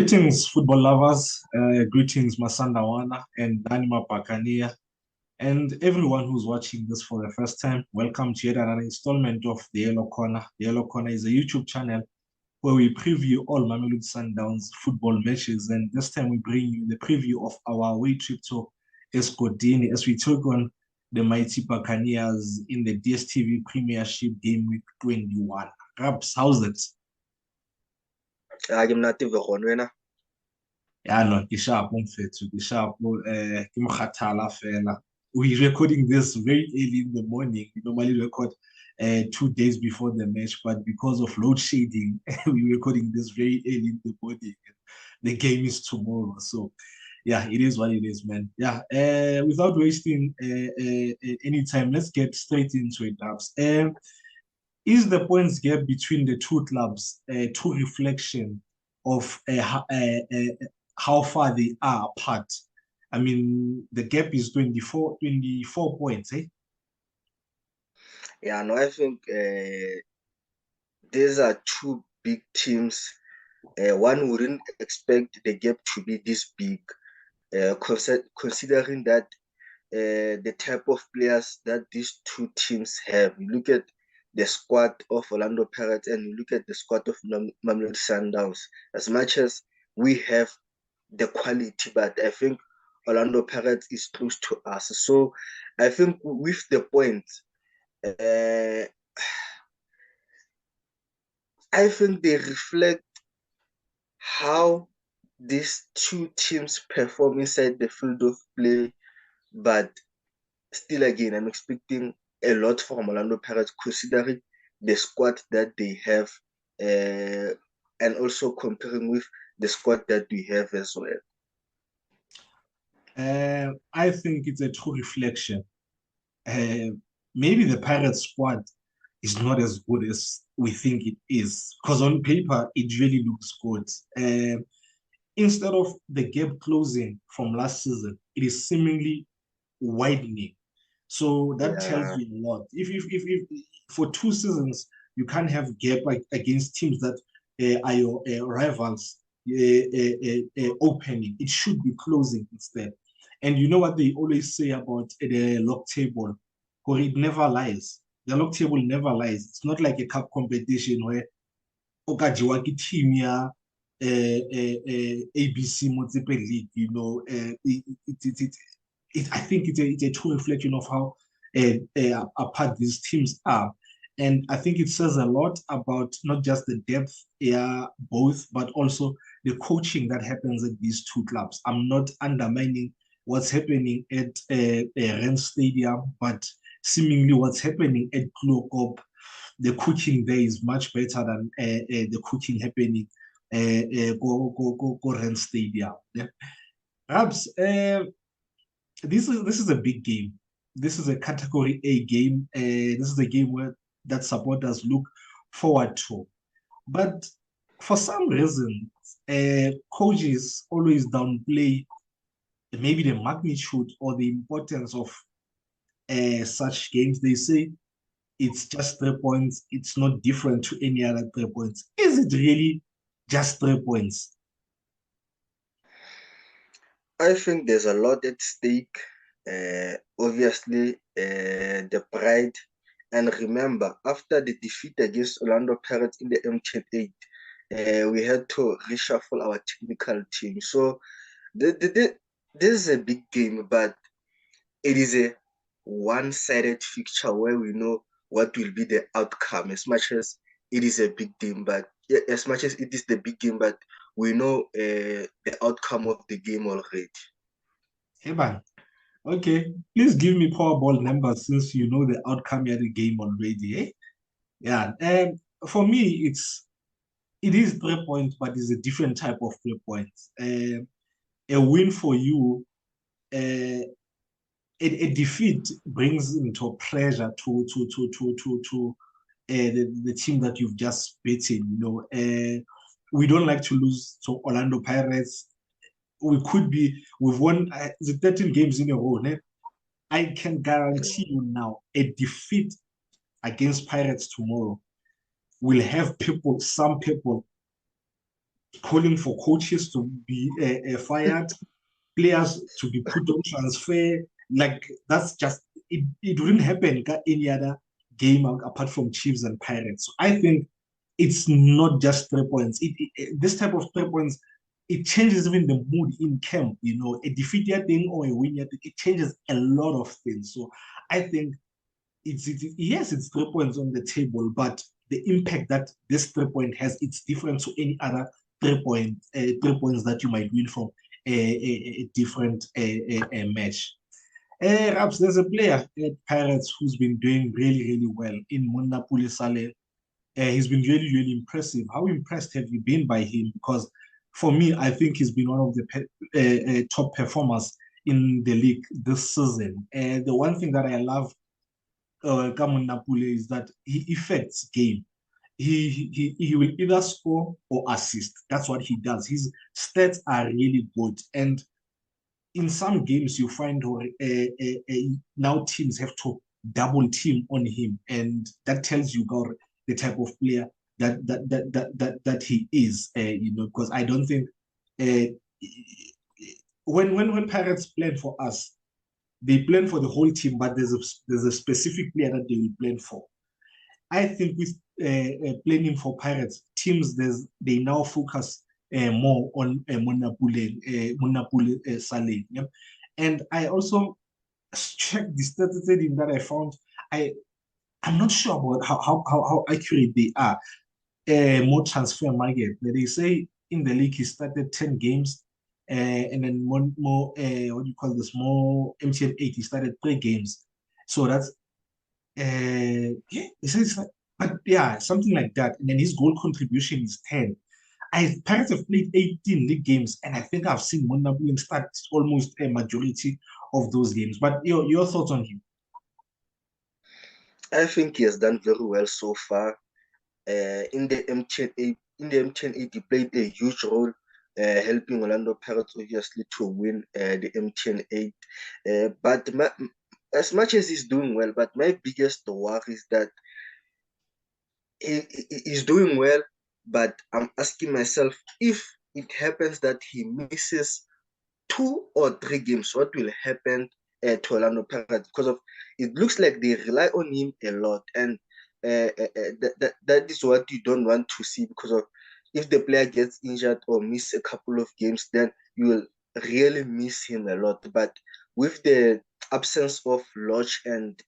Greetings, football lovers. Greetings, Masandawana and Danima Pakania, and everyone who's watching this for the first time. Welcome to yet another installment of The Yellow Corner. The Yellow Corner is a YouTube channel where we preview all Mamelodi Sundowns football matches, and this time we bring you the preview of our away trip to Escotini as we took on the mighty Buccaneers in the DStv Premiership Game Week 21. Raps, how's it? Ke mnate wena. Yeah, no, ke sharp mfethu, ke sharp ke mokgathala fela. We're recording this very early in the morning. We normally record 2 days before the match, but because of load shedding, we're recording this very early in the morning. The game is tomorrow, so yeah, it is what it is, man. Yeah, without wasting any time, let's get straight into it, Dubs. Is the points gap between the two clubs a true reflection of how far they are apart? I mean, the gap is 24 points, eh? Yeah, no, I think these are two big teams. One wouldn't expect the gap to be this big, considering that the type of players that these two teams have. You look at the squad of Orlando Pirates and you look at the squad of Mamelodi Sundowns. As much as we have the quality, but I think Orlando Pirates is close to us. So I think with the points, I think they reflect how these two teams perform inside the field of play. But still, again, I'm expecting a lot from Orlando Pirates, considering the squad that they have, and also comparing with the squad that we have as well. I think it's a true reflection. Maybe the Pirates squad is not as good as we think it is, because on paper it really looks good. Instead of the gap closing from last season, it is seemingly widening. So that tells you a lot. If for 2 seasons you can't have gap against teams that are your rivals opening, it should be closing instead. And you know what they always say about the log table, or it never lies. The log table never lies. It's not like a cup competition where okajiwaki team ya ABC multiple league, you know. I think it's a true reflection of how apart these teams are. And I think it says a lot about not just the depth, both, but also the coaching that happens at these two clubs. I'm not undermining what's happening at Rand Stadium, but seemingly what's happening at Klokop, the cooking there is much better than the cooking happening go Rand Stadium. Yeah. Perhaps this is a big game. This is a category A game. This is a game where that supporters look forward to. But for some reason, coaches always downplay maybe the magnitude or the importance of such games. They say it's just 3 points. It's not different to any other 3 points. Is it really just 3 points? I think there's a lot at stake. Obviously, the pride. And remember, after the defeat against Orlando Pirates in the MTN 8, we had to reshuffle our technical team. So this is a big game, but it is a one-sided fixture where we know what will be the outcome. As much as it is a big game, but as much as it is the big game, but we know the outcome of the game already. Hey man, okay, please give me Powerball numbers since you know the outcome of the game already. Eh? Yeah, and for me, it is 3 points, but it's a different type of 3 points. A win for you, a defeat brings into pressure to the team that you've just beaten. You know, we don't like to lose to Orlando Pirates. We've won the 13 games in a row. Ne? I can guarantee you now a defeat against Pirates tomorrow will have some people calling for coaches to be fired, players to be put on transfer. Like that's just it wouldn't happen any other game apart from Chiefs and Pirates. So I think it's not just 3 points. This type of 3 points, it changes even the mood in camp. You know, a defeat thing or a win thing, it changes a lot of things. So I think yes, it's 3 points on the table, but the impact that this 3 point has, it's different to any other 3 points that you might win from a different match. Raps, there's a player at Pirates who's been doing really, really well in Monnapule. He's been really, really impressive. How impressed have you been by him? Because for me, I think he's been one of the top performers in the league this season. The one thing that I love Monnapule is that he affects game. He will either score or assist. That's what he does. His stats are really good. And in some games, you find now teams have to double team on him. And that tells you about the type of player that he is, because I don't think uh, when Pirates plan for us, they plan for the whole team, but there's a specific player that they will plan for. I think with planning for Pirates teams, they now focus more on Monnapule Saleh. Yeah? And I also checked the statistics that I found. I'm not sure about how accurate they are. More transfer market. They say in the league he started 10 games, and then more what do you call this? More MTN 8. He started 3 games. So that's yeah, it's like, but yeah, something like that. And then his goal contribution is 10. Pirates have played 18 league games, and I think I've seen Monnapule start almost a majority of those games. But your thoughts on him? I think he has done very well so far. In the MTN 8, he played a huge role, helping Orlando Pirates obviously to win the MTN 8. But as much as he's doing well, but my biggest worry is that he's doing well, but I'm asking myself if it happens that he misses 2 or 3 games, what will happen to Orlando Pirates? Because of it looks like they rely on him a lot, and that is what you don't want to see. Because of if the player gets injured or miss a couple of games, then you will really miss him a lot. But with the absence of Lodge and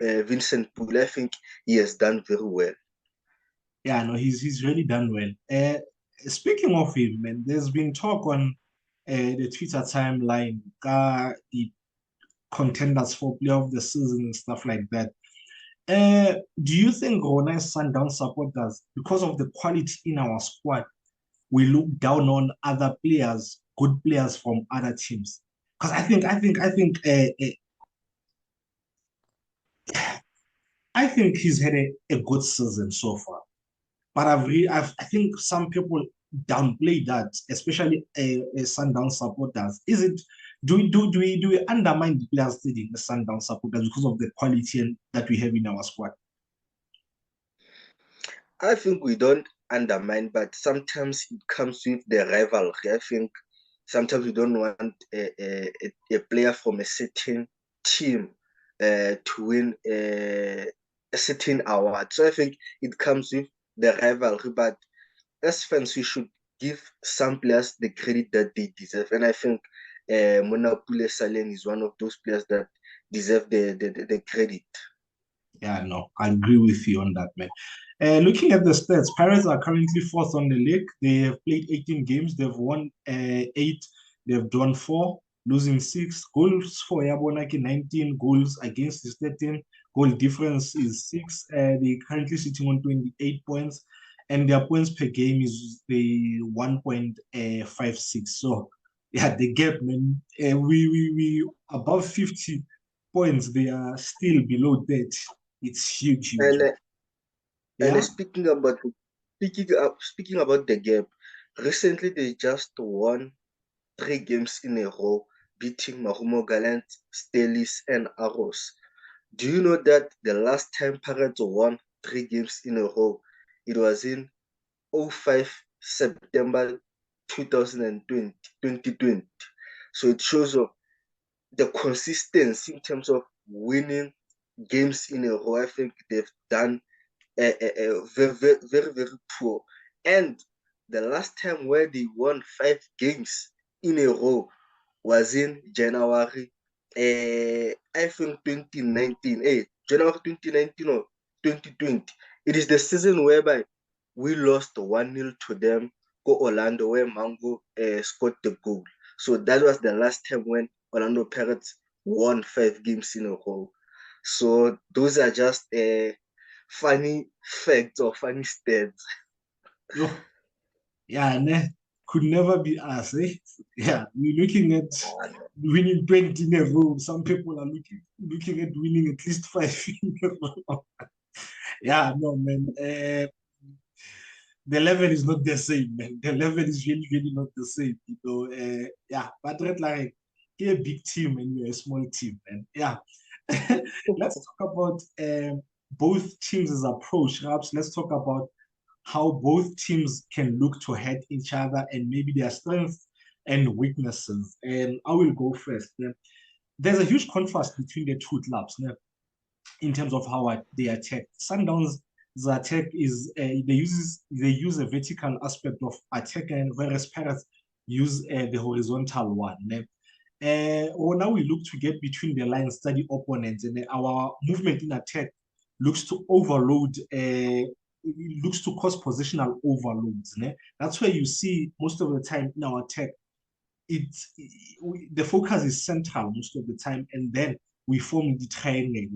Vincent Poole, I think he has done very well. Yeah, no, he's really done well. Speaking of him, man, there's been talk on the Twitter timeline, the contenders for player of the season and stuff like that. Do you think Rona Sundown supporters, because of the quality in our squad, we look down on other players, good players from other teams? Because I think he's had a good season so far. But I think some people downplay that, especially Sundown supporters. Is it do we undermine the players leading the Sundown supporters because of the quality that we have in our squad? I think we don't undermine, but sometimes it comes with the rivalry. I think sometimes we don't want a player from a certain team to win a certain award. So I think it comes with the rivalry. But as fans, we should give some players the credit that they deserve. And I think Monnapule Salen is one of those players that deserve the credit. Yeah, no, I agree with you on that, man. Looking at the stats, Pirates are currently fourth on the league. They have played 18 games. They've won 8. They've drawn 4, losing 6. Goals for Yabonaki, 19. Goals against is 13. Goal difference is 6. They're currently sitting on 28 points. And their points per game is the 1.56. So, yeah, the gap, man. We above 50 points. They are still below that. It's huge, huge. And Yeah. speaking about the gap, recently they just won 3 games in a row, beating Marumo Gallants, Stelis, and Arrows. Do you know that the last time Pirates won 3 games in a row, it was in 05 September 2020. So it shows of the consistency in terms of winning games in a row. I think they've done very, very, very, very poor. And the last time where they won 5 games in a row was in January, I think 2019, January 2019 or 2020. It is the season whereby we lost 1-0 to them, go Orlando, where Mango scored the goal. So that was the last time when Orlando Pirates won 5 games in a row. So those are just funny facts or funny stats. Yo, yeah, could never be us, eh? Yeah, we're looking at winning 20 in a row. Some people are looking at winning at least 5 in a row. Yeah, no, man. The level is not the same, man. The level is really, really not the same. Yeah, but like you're a big team and you're a small team, man. Yeah. Let's talk about both teams' approach. Perhaps let's talk about how both teams can look to hurt each other and maybe their strengths and weaknesses. And I will go first. Yeah. There's a huge contrast between the two clubs. Yeah, in terms of how they attack. Sundowns' attack is they use a vertical aspect of attack, and whereas Pirates use the horizontal one. Or now we look to get between the lines, study opponents, and our movement in attack looks to overload. It looks to cause positional overloads. That's where you see most of the time in our attack it's the focus is central most of the time, and then we form the triangle.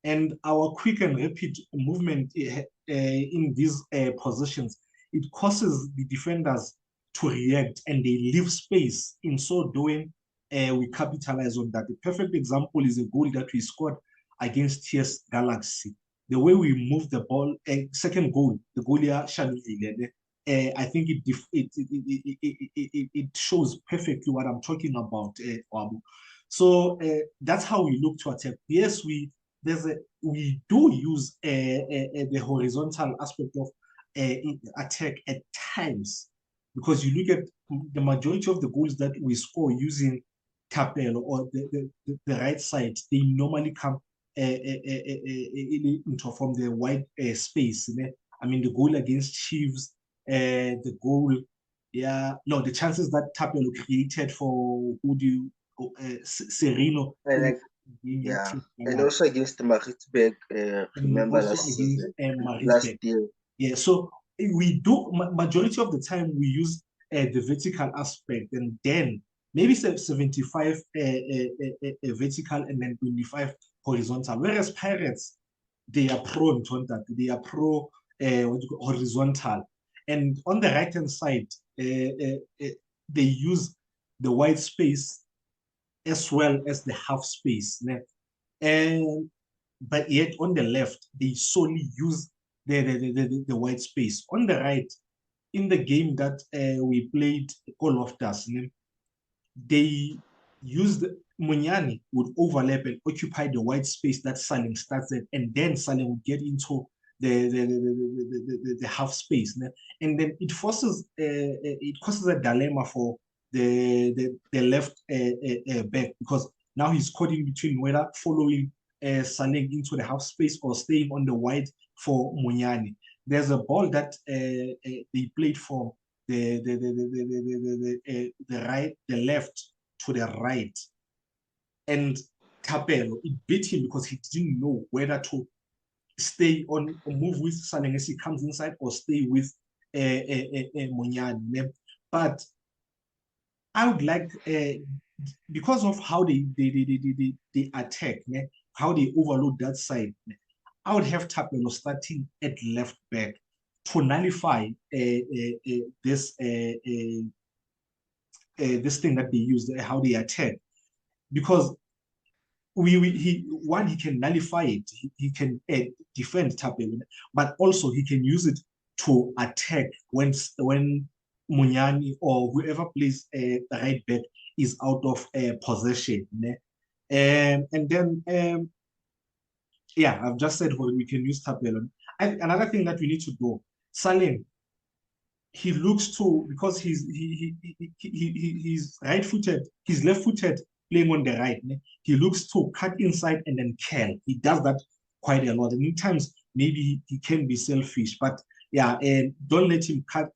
And our quick and rapid movement in these positions, it causes the defenders to react, and they leave space. In so doing, we capitalize on that. The perfect example is a goal that we scored against TS Galaxy. The way we moved the ball, second goal, the goalie Shadulile, I think it shows perfectly what I'm talking about, Wabu. So that's how we look to attack. Yes, we do use the horizontal aspect of attack at times, because you look at the majority of the goals that we score using Capello or the right side, they normally come into from the wide space. I mean, the goal against Chiefs, the goal, yeah, no, the chances that Tapelo created for who do you, Sereno, And like, yeah, and also against Maritzburg, and remember also last against season, last Marisbeck. year. Yeah, so we do majority of the time we use the vertical aspect, and then maybe 75 vertical and then 25 horizontal. Whereas Pirates, they are pro that. They are pro horizontal. And on the right hand side, they use the white space as well as the half space. And but yet on the left, they solely use the white space. On the right, in the game that we played Call of Dust, they used Munyani would overlap and occupy the white space that Saling started, and then Saling would get into the half space, and then it causes a dilemma for the left back, because now he's caught in between whether following Saling into the half space or staying on the wide for Munyani. There's a ball that they played for the right, the left to the right, and Capello, it beat him because he didn't know whether to stay on or move with Saling as he comes inside or stay with Munyani. But I would like, because of how they attack, how they overload that side, I would have Tapelo starting at left back to nullify this this thing that they use, how they attack, because he can nullify it, he can defend Tapelo, but also he can use it to attack when Munyani or whoever plays right back is out of possession. And then yeah, I've just said we can use Tapelo. Another thing that we need to do, Salim, he looks to, because he's right-footed, he's left-footed, playing on the right. He looks to cut inside and then curl. He does that quite a lot. And in times, maybe he can be selfish, but yeah, and don't let him come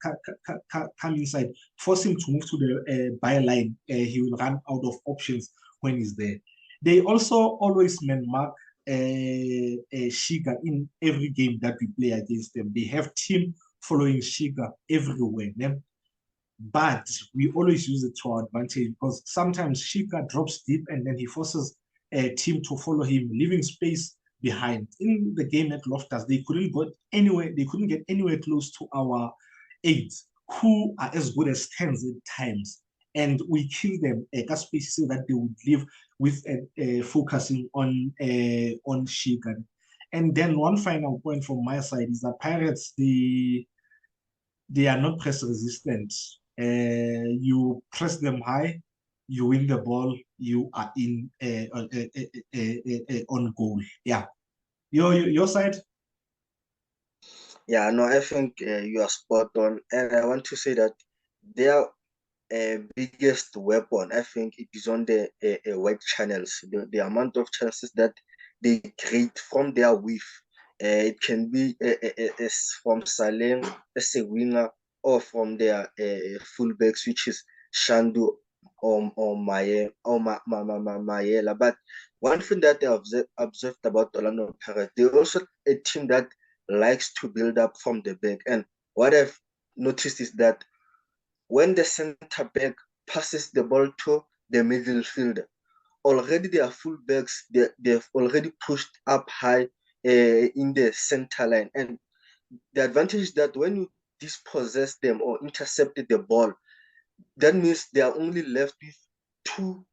inside. Force him to move to the byline. He will run out of options when he's there. They also always man mark Shiga in every game that we play against them. They have team following Shiga everywhere. But we always use it to our advantage, because sometimes Shiga drops deep and then he forces a team to follow him, leaving space behind. In the game at Loftus, they couldn't go anywhere, they couldn't get anywhere close to our eights, who are as good as tens at times. And we kill them at space so that they would live with focusing on Shiga. And then one final point from my side is that Pirates, they are not press resistant. You press them high, you win the ball, you are in on goal. Yeah. Your side? Yeah, no, I think you are spot on. And I want to say that their biggest weapon, I think it is on the wide channels. The amount of chances that they create from their width. It can be from Salem as a winger, or from their fullbacks, which is Shandu or Mayela. But one thing that I observed about Orlando Pirates, they're also a team that likes to build up from the back. And what I've noticed is that when the center back passes the ball to the middle fielder, already their fullbacks, they've already pushed up high in the center line. And the advantage is that when you dispossess them or intercepted the ball, that means they are only left with two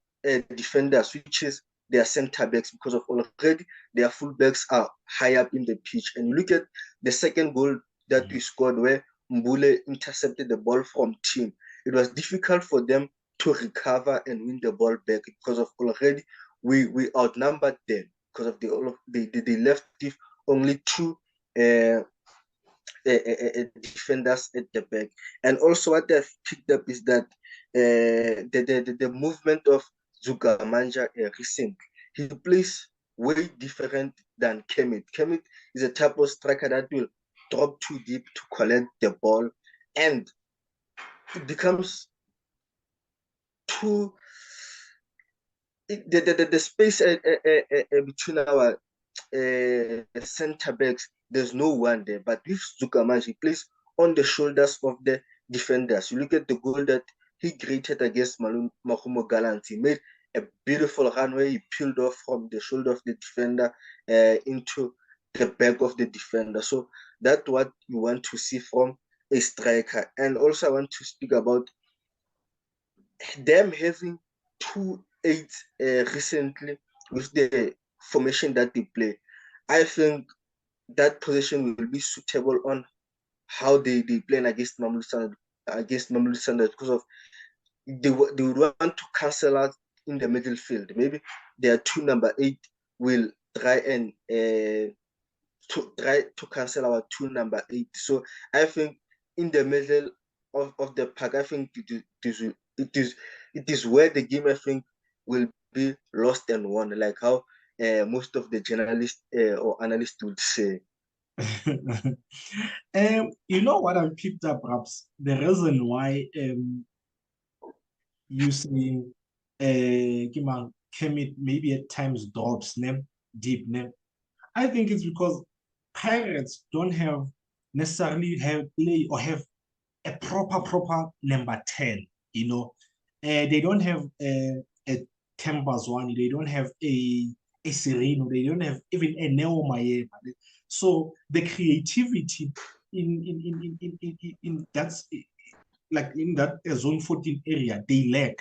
defenders, which is their center backs, because of already their fullbacks are high up in the pitch. And you look at the second goal that we scored, where Mbule intercepted the ball from team. It was difficult for them to recover and win the ball back, because of already we outnumbered them, because of they left with only two defenders at the back. And also what I've picked up is that the movement of Zugamanja recently, he plays way different than Kemit. Kemit is a type of striker that will drop too deep to collect the ball, and it becomes too the space between our center backs, there's no one there. But with Zugamaj, he plays on the shoulders of the defenders. You look at the goal that he created against Mahumo Gallant. He made a beautiful run where he peeled off from the shoulder of the defender into the back of the defender. So that's what you want to see from a striker. And also I want to speak about them having 2-8 recently with the formation that they play. I think that position will be suitable on how they play against Mamelodi Sundowns, because of they would want to cancel out in the middle field. Maybe their two number 8 will try and to cancel our two number 8. So I think in the middle of the pack, I think it is where the game, I think, will be lost and won, like how most of the journalists or analysts would say. You know what I picked up, perhaps the reason why you see Kemet maybe at times drops deep. I think it's because Pirates don't have necessarily have play or have a proper number 10. They don't have a Tembazwani, they don't have a Sereno, they don't have even a Neo Maema. So the creativity in that's like in that zone 14 area, they lack.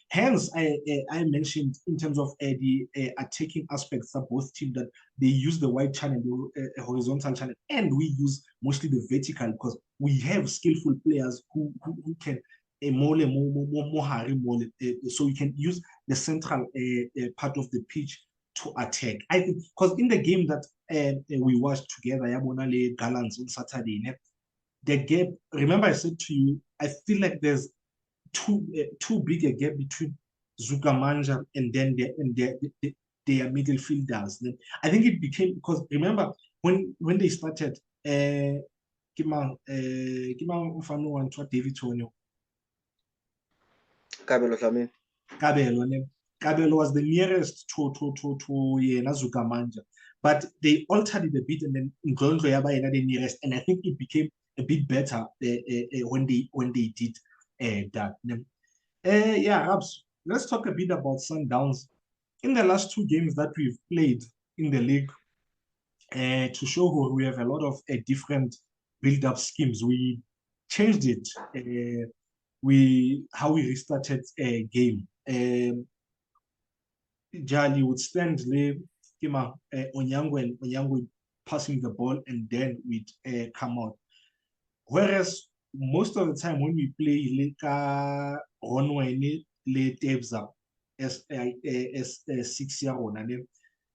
Hence, I mentioned in terms of the attacking aspects of both teams, that they use the wide channel, the horizontal channel, and we use mostly the vertical, because we have skillful players who can so we can use the central part of the pitch to attack. I think because in the game that we watched together, Yabonale Gallants on Saturday, the gap. Remember, I said to you, I feel like there's too big a gap between Zukamanja and then their middle fielders. I think it became because remember when they started, Kimang Ufano and David Tonyo. Kabelo Flamin. Kabelo was the nearest to Zukamanja, but they altered it a bit, and then Ndlondlo Yaba the nearest, and I think it became a bit better when they did that. Yeah, Rabs, let's talk a bit about Sundowns. In the last two games that we've played in the league, to show who we have a lot of different build-up schemes. We changed it. How we restarted a game. Jali would stand there, Onyango passing the ball, and then we'd come out. Whereas most of the time when we play Ronwene le Tebza as 6 year old,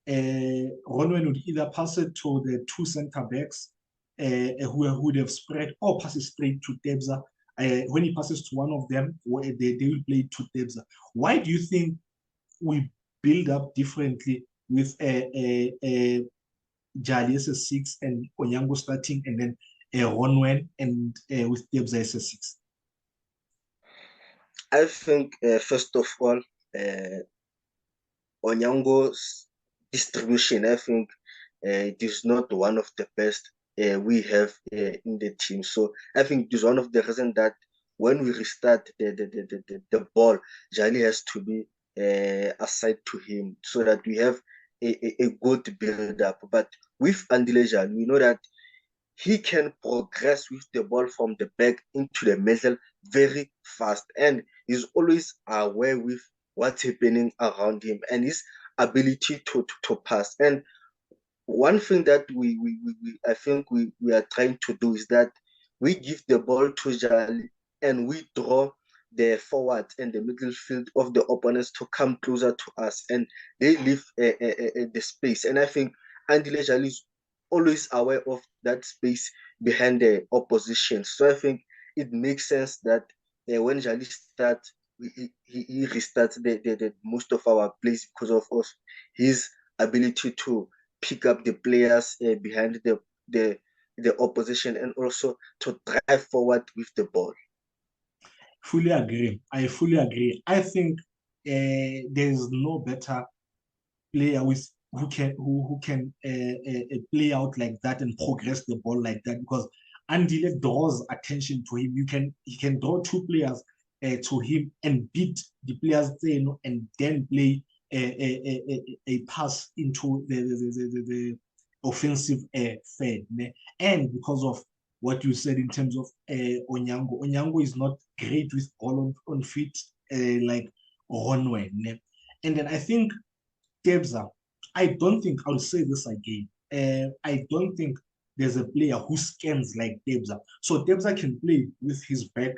Ronwen would either pass it to the two center backs who would have spread, or pass it straight to Tebza. When he passes to one of them, they will play to Tebza. Why do you think we build up differently with Jali as a 6 and Onyango starting, and then Ronwen and with Tebza as a 6? I think, first of all, Onyango's distribution, I think it is not one of the best we have in the team. So I think it is one of the reasons that when we restart the ball, Jali has to be aside to him so that we have a good build up. But with Andile Jali, we know that he can progress with the ball from the back into the middle very fast, and he's always aware with what's happening around him and his ability to pass. And one thing that I think we are trying to do is that we give the ball to Jali and we draw the forwards and the middle field of the opponents to come closer to us, and they leave the space. And I think Andile Jali is always aware of that space behind the opposition. So I think it makes sense that when Jali starts, he restarts the most of our plays because of his ability to pick up the players behind the opposition and also to drive forward with the ball. Fully agree. I fully agree. I think there is no better player who can play out like that and progress the ball like that, because Andile draws attention to him. He can draw two players to him and beat the players there, and then play a pass into the offensive fed. And because of what you said in terms of Onyango is not great with ball on feet like Ronwe. And then I think Tebza, I don't think, I'll say this again, I don't think there's a player who scans like Tebza. So Tebza can play with his back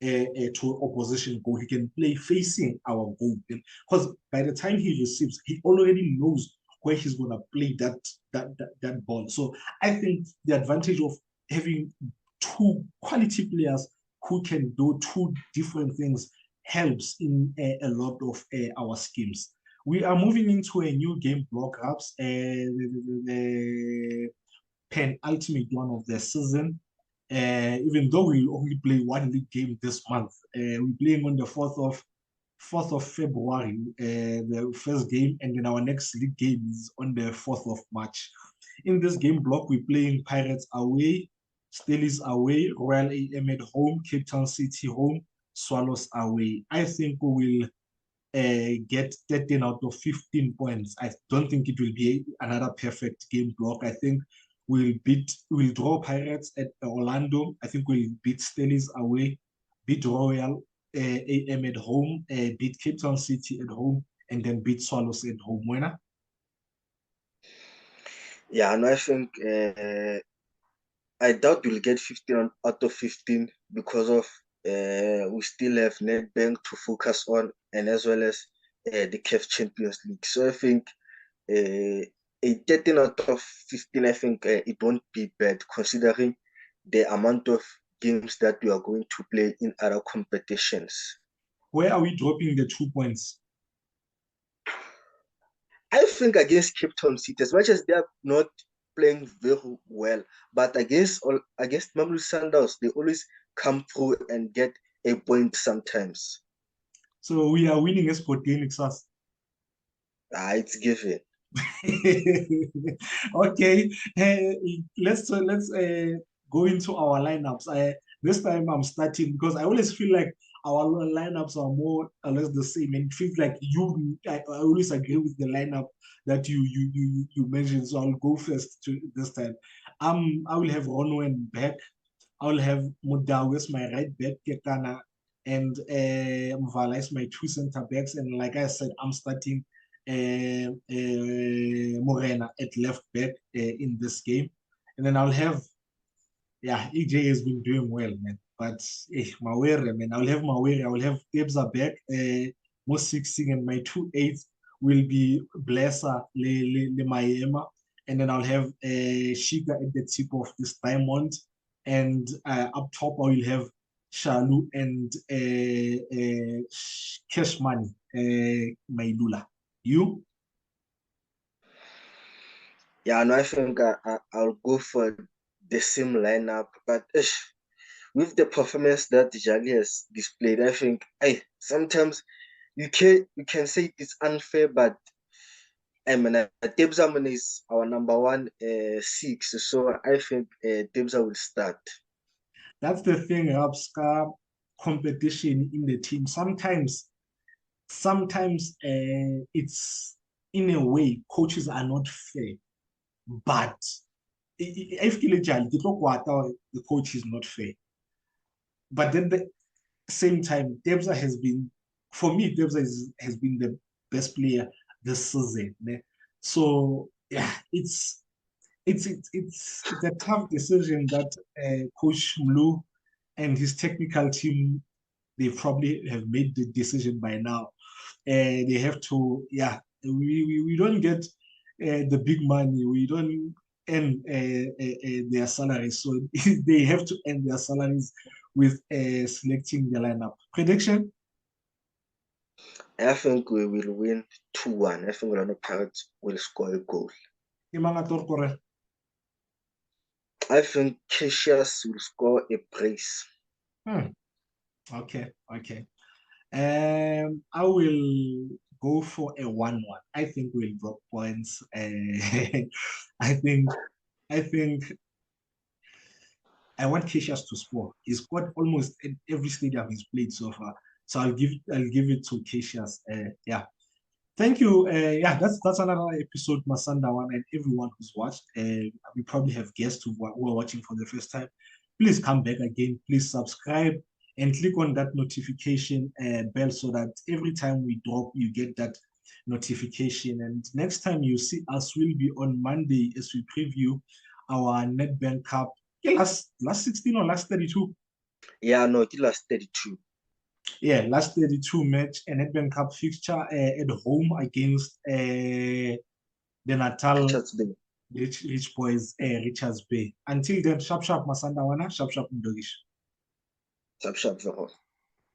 to opposition goal. He can play facing our goal. Because by the time he receives, he already knows where he's going to play that ball. So I think the advantage of having two quality players who can do two different things helps in a lot of our schemes. We are moving into a new game block ups, the penultimate one of the season. Even though we only play one league game this month, we're playing on the 4th of February, the first game, and then our next league game is on the 4th of March. In this game block, we're playing Pirates away, Steelies away, Royal AM at home, Cape Town City home, Swallows away. I think we will get 13 out of 15 points. I don't think it will be another perfect game block. I think we'll draw Pirates at Orlando. I think we'll beat Steelies away, beat Royal AM at home, beat Cape Town City at home, and then beat Swallows at home. Winner? Yeah, and I think I doubt we'll get 15 out of 15 because of we still have Nedbank to focus on, and as well as the CAF Champions League. So I think a 13 out of 15, I think it won't be bad considering the amount of games that we are going to play in other competitions. Where are we dropping the 2 points? I think against Cape Town City, as much as they are not playing very well, but against Mamelodi Sundowns, they always come through and get a point sometimes. So we are winning as Sporting us. It's given. Okay, let's go into our lineups. This time I'm starting because I always feel like our lineups are more or less the same, and it feels like I always agree with the lineup that you mentioned. So I'll go first to this time. I will have Ronwen back. I will have Mudawi as my right back, Kekana, and Mvala as my two center backs. And like I said, I'm starting Morena at left back in this game. And then I'll have, EJ has been doing well, man. But Mawere, man, I'll have Mawere. I will have Tebza back, more 16, and my 2 8 will be Blesser, Le Mayema. And then I'll have Shiga at the tip of this diamond. And up top, I will have Shalu and Cash Money, Mailula. You? Yeah, no, I think I'll go for the same lineup, but with the performance that Jali has displayed, I think sometimes you can say it's unfair, but I mean, Debza is our number one 6, so I think Debza will start. That's the thing, Rapska competition in the team. Sometimes it's in a way coaches are not fair, but if the coach is not fair. But then the same time, Debza has been, for me, has been the best player this season. So yeah, it's a tough decision that Coach Mlu and his technical team, they probably have made the decision by now. They have to, we don't get the big money. We don't earn their salaries. So they have to earn their salaries with selecting the lineup. Prediction? I think we will win 2-1. I think Orlando Pirates will score a goal. I think Cassius will score a brace. Okay. I will go for a 1-1. I think we'll drop points. I think I want Cassius to score. He's scored almost in every stadium he's played so far. So I'll give it to Cassius. Thank you. That's another episode, Masanda one, and everyone who's watched. We probably have guests who are watching for the first time. Please come back again. Please subscribe and click on that notification bell so that every time we drop, you get that notification. And next time you see us will be on Monday as we preview our Nedbank Cup. Last 16 or last 32? Yeah, no, it last 32. Yeah, last 32 match, a Nedbank Cup fixture at home against the Natal Rich Boys, Richards Bay. Until then, sharp Masanda Wana, sharp Ndogish. Sharp.